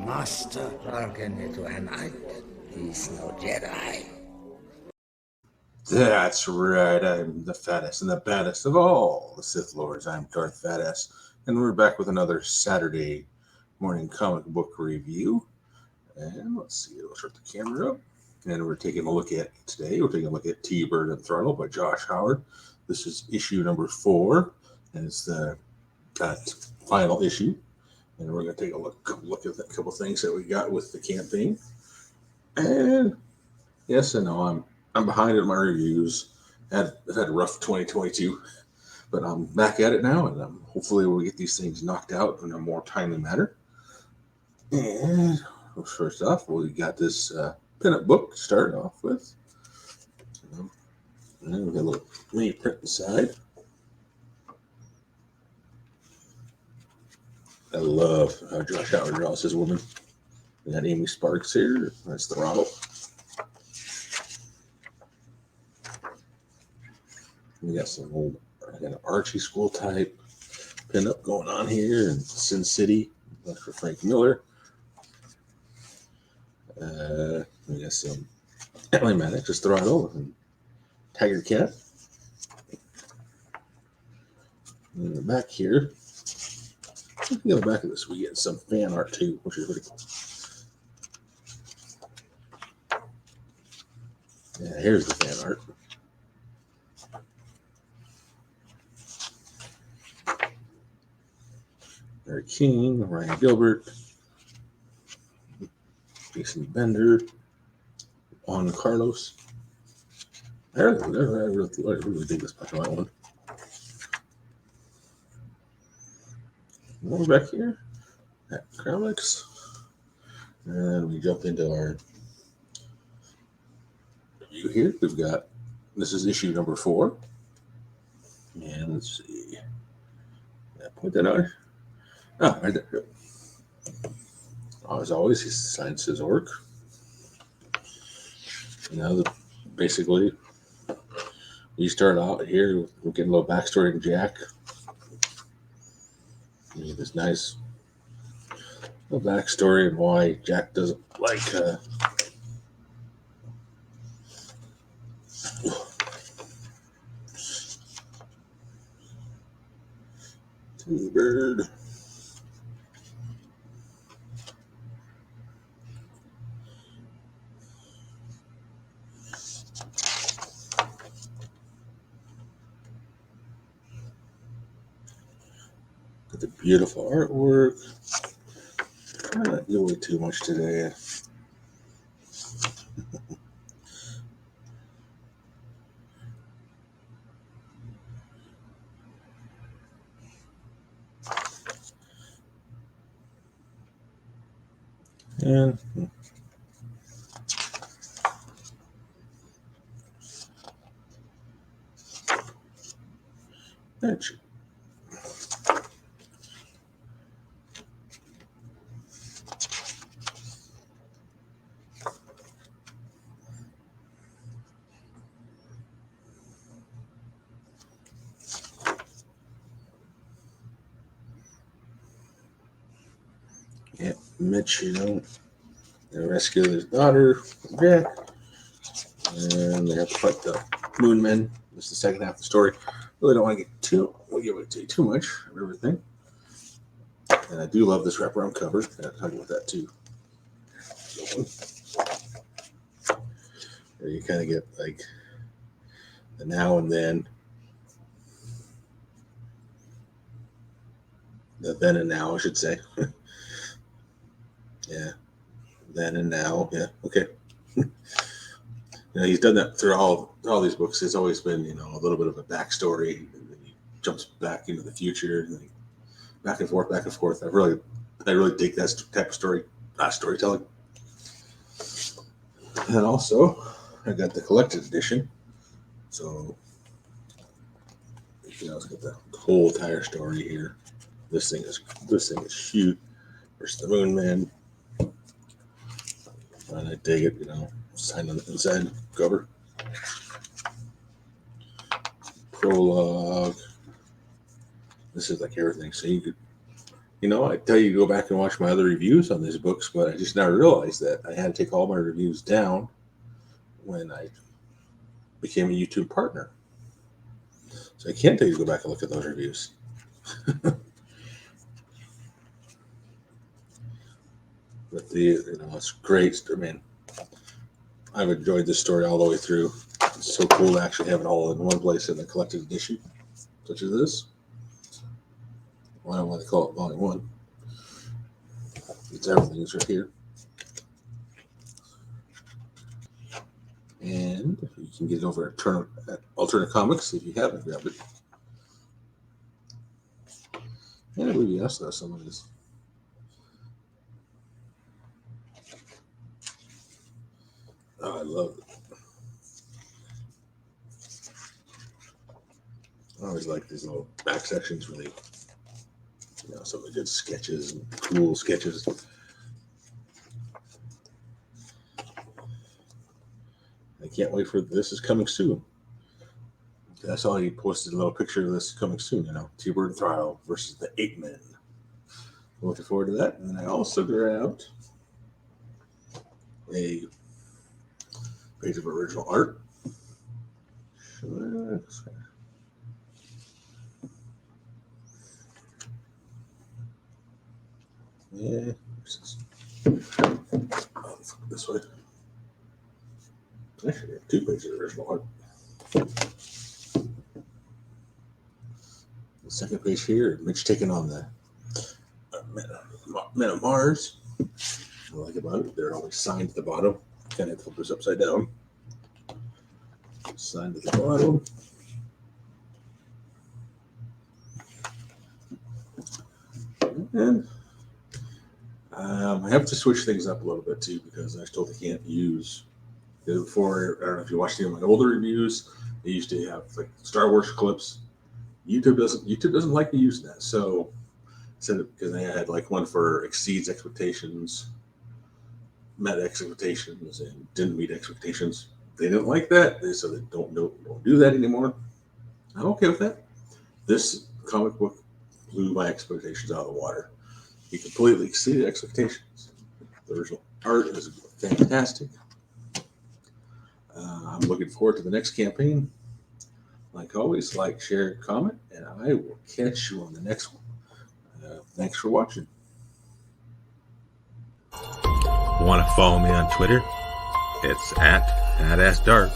Master hearken into a knight. He's no Jedi. That's right, I'm the fattest and the baddest of all the Sith Lords. I'm Darth Fatass, and we're back with another Saturday morning comic book review. And let's see, we'll start the camera up. And we're taking a look at T-Bird and Throttle by Josh Howard. This is issue number 4, and it's the final issue. And we're going to take a look at a couple things that we got with the campaign. And yes and no, I'm behind in my reviews. I've had a rough 2022, but I'm back at it now, and hopefully we'll get these things knocked out in a more timely manner. And first off, we got this pinup book to start off with. And then we got a little mini print inside. I love how Josh Howard draws his woman. We got Amy Sparks here. That's Throttle. We got an Archie school type pinup going on here in Sin City. That's for Frank Miller. We got some Ellie Maddox, just Throttle, and Tiger Cat. And in the back here, in the back of this, we get some fan art too, which is really cool. Yeah, here's the fan art. Mary King, Ryan Gilbert, Jason Bender, Juan Carlos. I really dig this black and white one. We're back here at comics, and we jump into our review here. We've got, this is issue number 4, and let's see. Point that out. Oh, right there. As always, he signs his work. Basically, we start out here. We're getting a little backstory in Jack. You get this nice little backstory and why Jack doesn't like T-Bird. Got the beautiful artwork. I'm not give away too much today. And that's it. Yeah, Mitch, they rescue his daughter, Jack, and they have to fight the Moon Men. This is the second half of the story. Really don't want to give away too much of everything. And I do love this wraparound cover. I'll talk about that too. Where you kind of get like the now and then, the then and now, I should say. Yeah, then and now. Yeah, okay. He's done that through all these books. It's always been, a little bit of a backstory, and then he jumps back into the future, and then back and forth, back and forth. I really dig that type of storytelling. And also, I got the collected edition, so it's got the whole entire story here. This thing is huge. Versus the Moon Man. And I dig it, signed on the inside cover. Prologue. This is like everything. So you could, I tell you to go back and watch my other reviews on these books, but I just never realized that I had to take all my reviews down when I became a YouTube partner. So I can't tell you to go back and look at those reviews. But it's great. I mean, I've enjoyed this story all the way through. It's so cool to actually have it all in one place in the collected edition, such as this. Well, I don't want to call it Volume 1. It's everything is right here. And you can get it over at Alternate Comics if you haven't grabbed it. And I believe you asked some of this. Oh, I love it. I always like these little back sections, really. Some of the good sketches and cool sketches. I can't wait for this is coming soon. I saw he posted a little picture of this coming soon, T-Bird and Throttle versus the 8 Men. I'm looking forward to that. And then I also grabbed a page of original art. Yeah, this way. Actually, I have 2 pages of original art. The second page here, Mitch taking on the Men of Mars. I like about it. They're always signed at the bottom. Kind of flip this upside down. Signed at the bottom. And I have to switch things up a little bit too because I still can't use. Before, I don't know if you watched any of my older reviews. They used to have like Star Wars clips. YouTube doesn't like me using that, so because I had like one for exceeds expectations, met expectations, and didn't meet expectations. They didn't like that, so they don't do that anymore. I'm okay with that. This comic book blew my expectations out of the water. He completely exceeded expectations. The original art is fantastic. I'm looking forward to the next campaign. Like always, like, share, comment, and I will catch you on the next one. Thanks for watching. Want to follow me on Twitter? It's @FatAssDart.